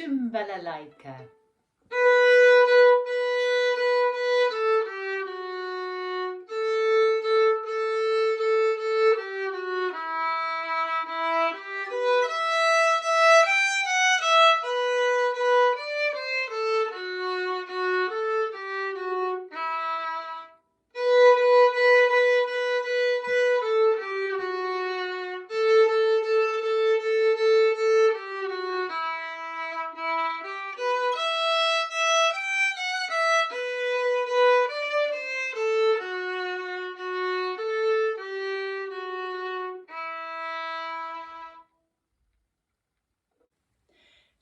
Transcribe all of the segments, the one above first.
Tumbalalaika.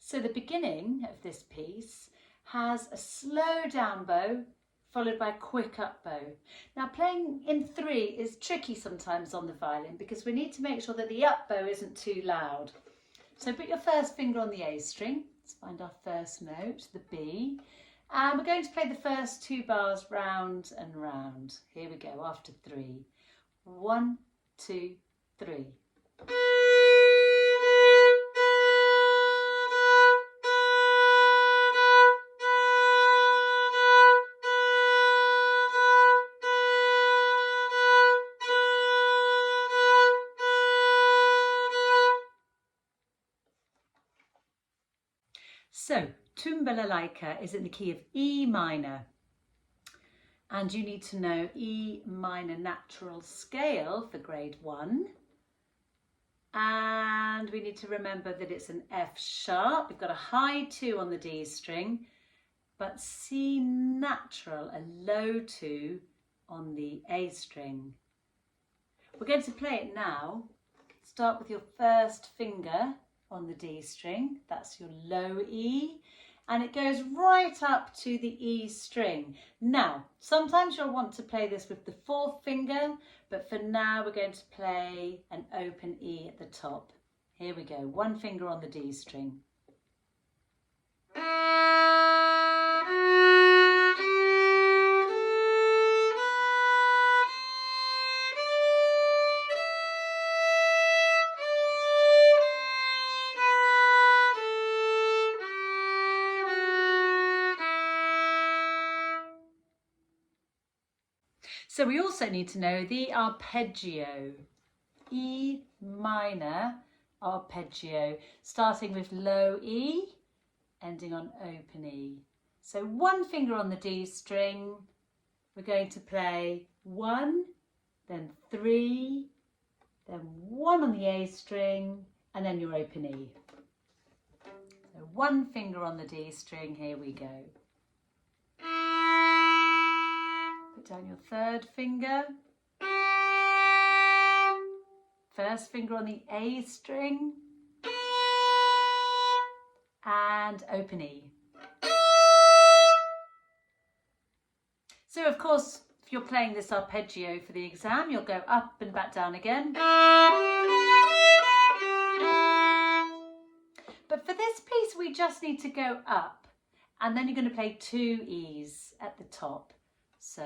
So the beginning of this piece has a slow down bow followed by a quick up bow. Now playing in 3 is tricky sometimes on the violin because we need to make sure that the up bow isn't too loud. So put your first finger on the A string, let's find our first note, the B, and we're going to play the first 2 bars round and round. Here we go, after 3. 1, 2, 3. So, Tumbalalaika is in the key of E minor, and you need to know E minor natural scale for grade 1, and we need to remember that it's an F sharp. We've got a high 2 on the D string, but C natural, a low 2 on the A string. We're going to play it now. Start with your first finger on the D string, that's your low E, and it goes right up to the E string. Now, sometimes you'll want to play this with the 4th finger, but for now we're going to play an open E at the top. Here we go, 1 finger on the D string. So we also need to know the arpeggio, E minor arpeggio, starting with low E, ending on open E. So 1 finger on the D string, we're going to play 1, then 3, then 1 on the A string, and then your open E. So 1 finger on the D string, here we go. Put down your 3rd finger, first finger on the A string, and open E. So of course, if you're playing this arpeggio for the exam, you'll go up and back down again. But for this piece, we just need to go up, and then you're going to play 2 E's at the top. So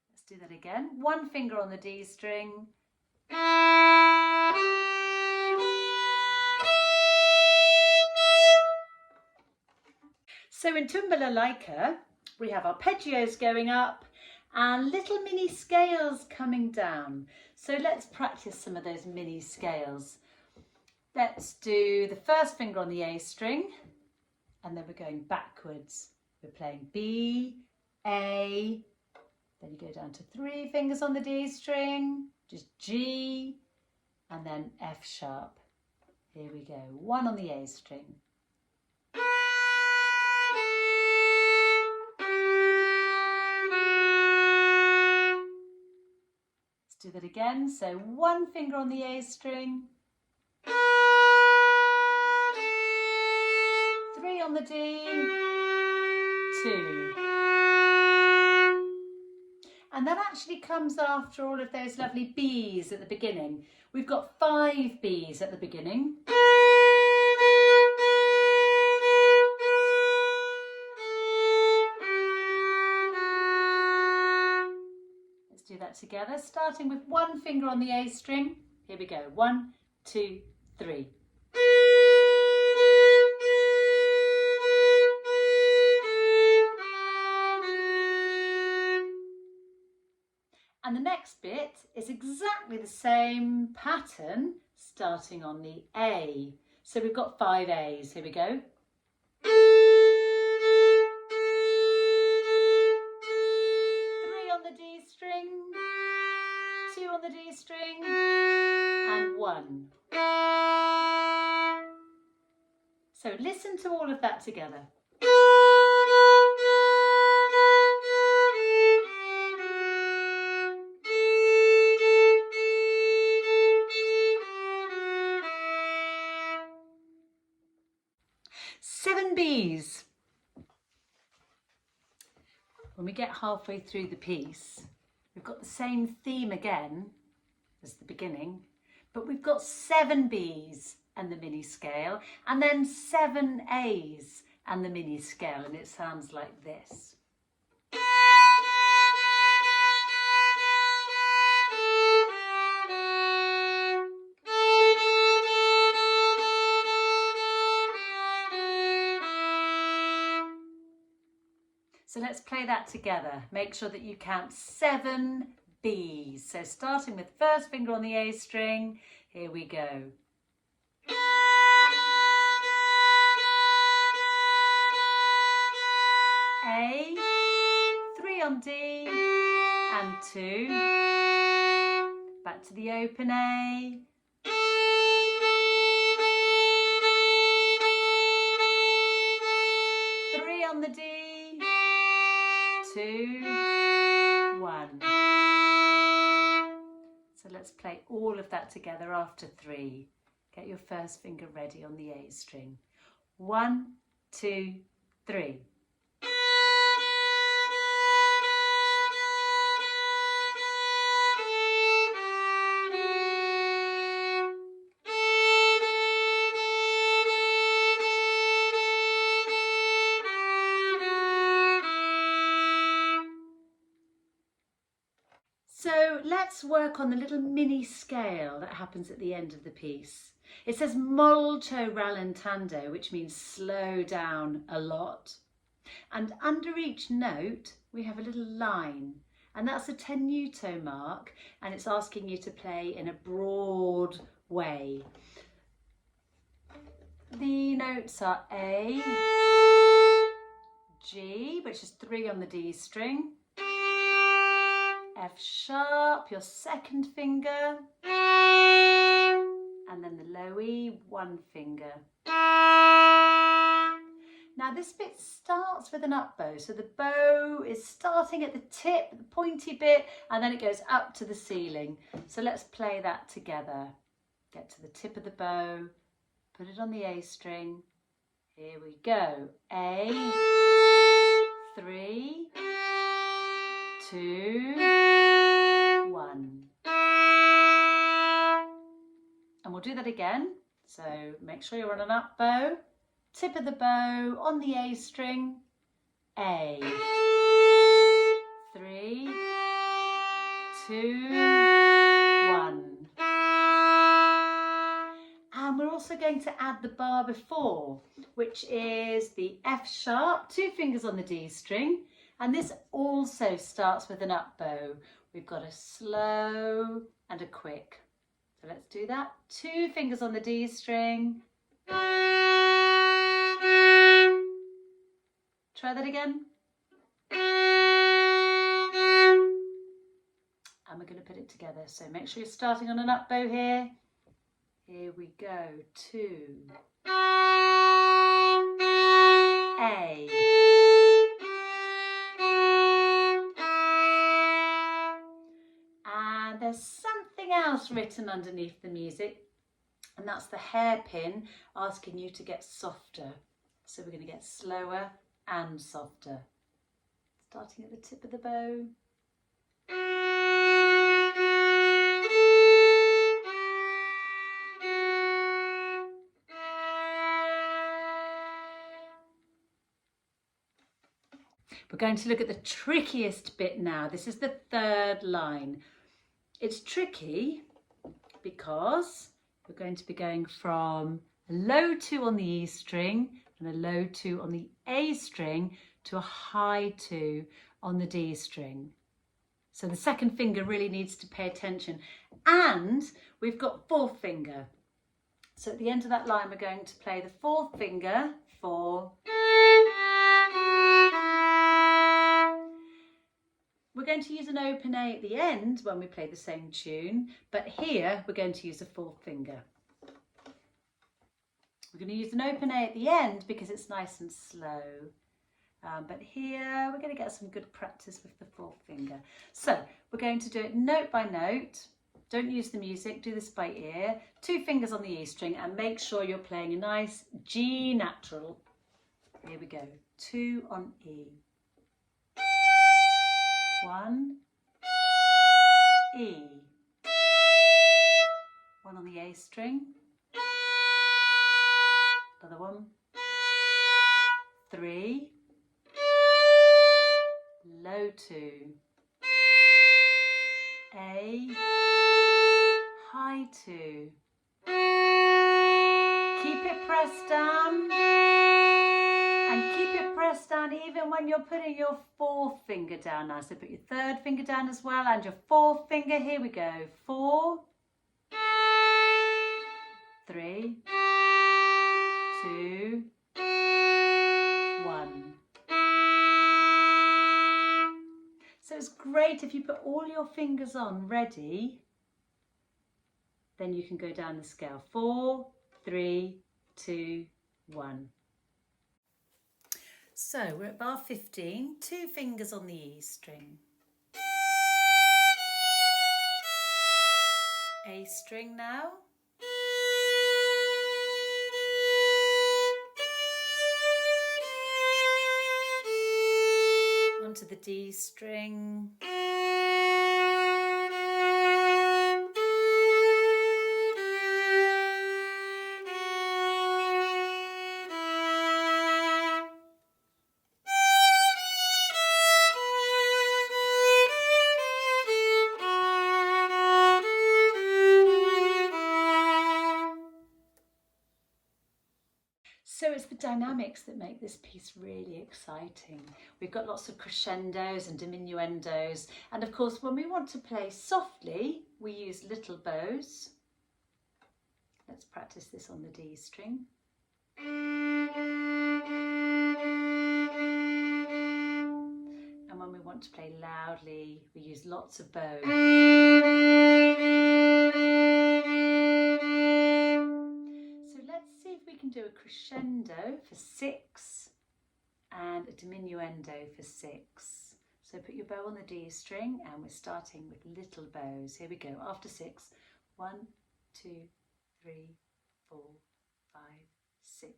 let's do that again. 1 finger on the D string. So in Tumbalalaika, we have arpeggios going up and little mini scales coming down. So let's practice some of those mini scales. Let's do the first finger on the A string, and then we're going backwards. We're playing B, A, then you go down to 3 fingers on the D string, just G, and then F sharp. Here we go, 1 on the A string. Let's do that again. So 1 finger on the A string, 3 on the D, 2. And that actually comes after all of those lovely B's at the beginning. We've got 5 B's at the beginning. Let's do that that together, starting with one finger on the A string. Here we go. 1, 2, 3. And the next bit is exactly the same pattern, starting on the A. So we've got 5 A's. Here we go. 3 on the D string, 2 on the D string, and 1. So listen to all of that together. Seven B's. When we get halfway through the piece, we've got the same theme again as the beginning, but we've got 7 B's and the mini scale, and then 7 A's and the mini scale, and it sounds like this. So let's play that together. Make sure that you count 7 B's. So starting with first finger on the A string, here we go. A, 3 on D, and 2. Back to the open A. On the D, 2, 1. So let's play all of that together after 3. Get your first finger ready on the A string. 1, 2, 3. So let's work on the little mini scale that happens at the end of the piece. It says molto rallentando, which means slow down a lot. And under each note, we have a little line, and that's a tenuto mark, and it's asking you to play in a broad way. The notes are A, G, which is 3 on the D string, F sharp, your second finger, and then the low E, 1 finger. Now this bit starts with an up bow, so the bow is starting at the tip, the pointy bit, and then it goes up to the ceiling. So let's play that together. Get to the tip of the bow, put it on the A string. Here we go. A, 3, 2, 1. And we'll do that again. So make sure you're on an up bow, tip of the bow on the A string, A, 3, 2, 1. And we're also going to add the bar before, which is the F sharp, 2 fingers on the D string, and this also starts with an up bow. We've got a slow and a quick. So let's do that. 2 fingers on the D string. Try that again. And we're going to put it together. So make sure you're starting on an up bow here. Here we go. 2. A. And there's something else written underneath the music, and that's the hairpin asking you to get softer. So we're going to get slower and softer. Starting at the tip of the bow. We're going to look at the trickiest bit now. This is the third line. It's tricky because we're going to be going from a low 2 on the E string and a low 2 on the A string to a high 2 on the D string. So the second finger really needs to pay attention. And we've got fourth finger. So at the end of that line, we're going to play the fourth finger for... We're going to use an open A at the end when we play the same tune, but here we're going to use a fourth finger. We're going to use an open A at the end because it's nice and slow. But here we're going to get some good practice with the fourth finger. So we're going to do it note by note. Don't use the music, do this by ear. 2 fingers on the E string and make sure you're playing a nice G natural. Here we go. 2 on E. 1, E. 1 on the A string. Another one. 3. Low 2. A. High 2. Keep it pressed down. And keep it pressed down even when you're putting your fourth finger down now. So put your third finger down as well and your fourth finger. Here we go. 4, 3, 2, 1. So it's great if you put all your fingers on ready, then you can go down the scale. 4, 3, 2, 1. So we're at bar 15, 2 fingers on the E string. A string now. Onto the D string. So it's the dynamics that make this piece really exciting. We've got lots of crescendos and diminuendos, and of course when we want to play softly we use little bows. Let's practice this on the D string. And when we want to play loudly we use lots of bows. We can do a crescendo for 6 and a diminuendo for 6. So put your bow on the D string and we're starting with little bows. Here we go. After 6, 1, 2, 3, 4, 5, 6.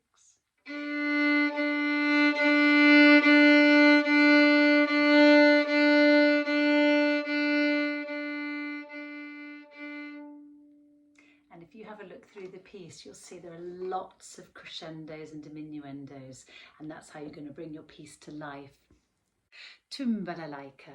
And if you have a look through the piece, you'll see there are lots of crescendos and diminuendos, and that's how you're going to bring your piece to life. Tumbalalaika.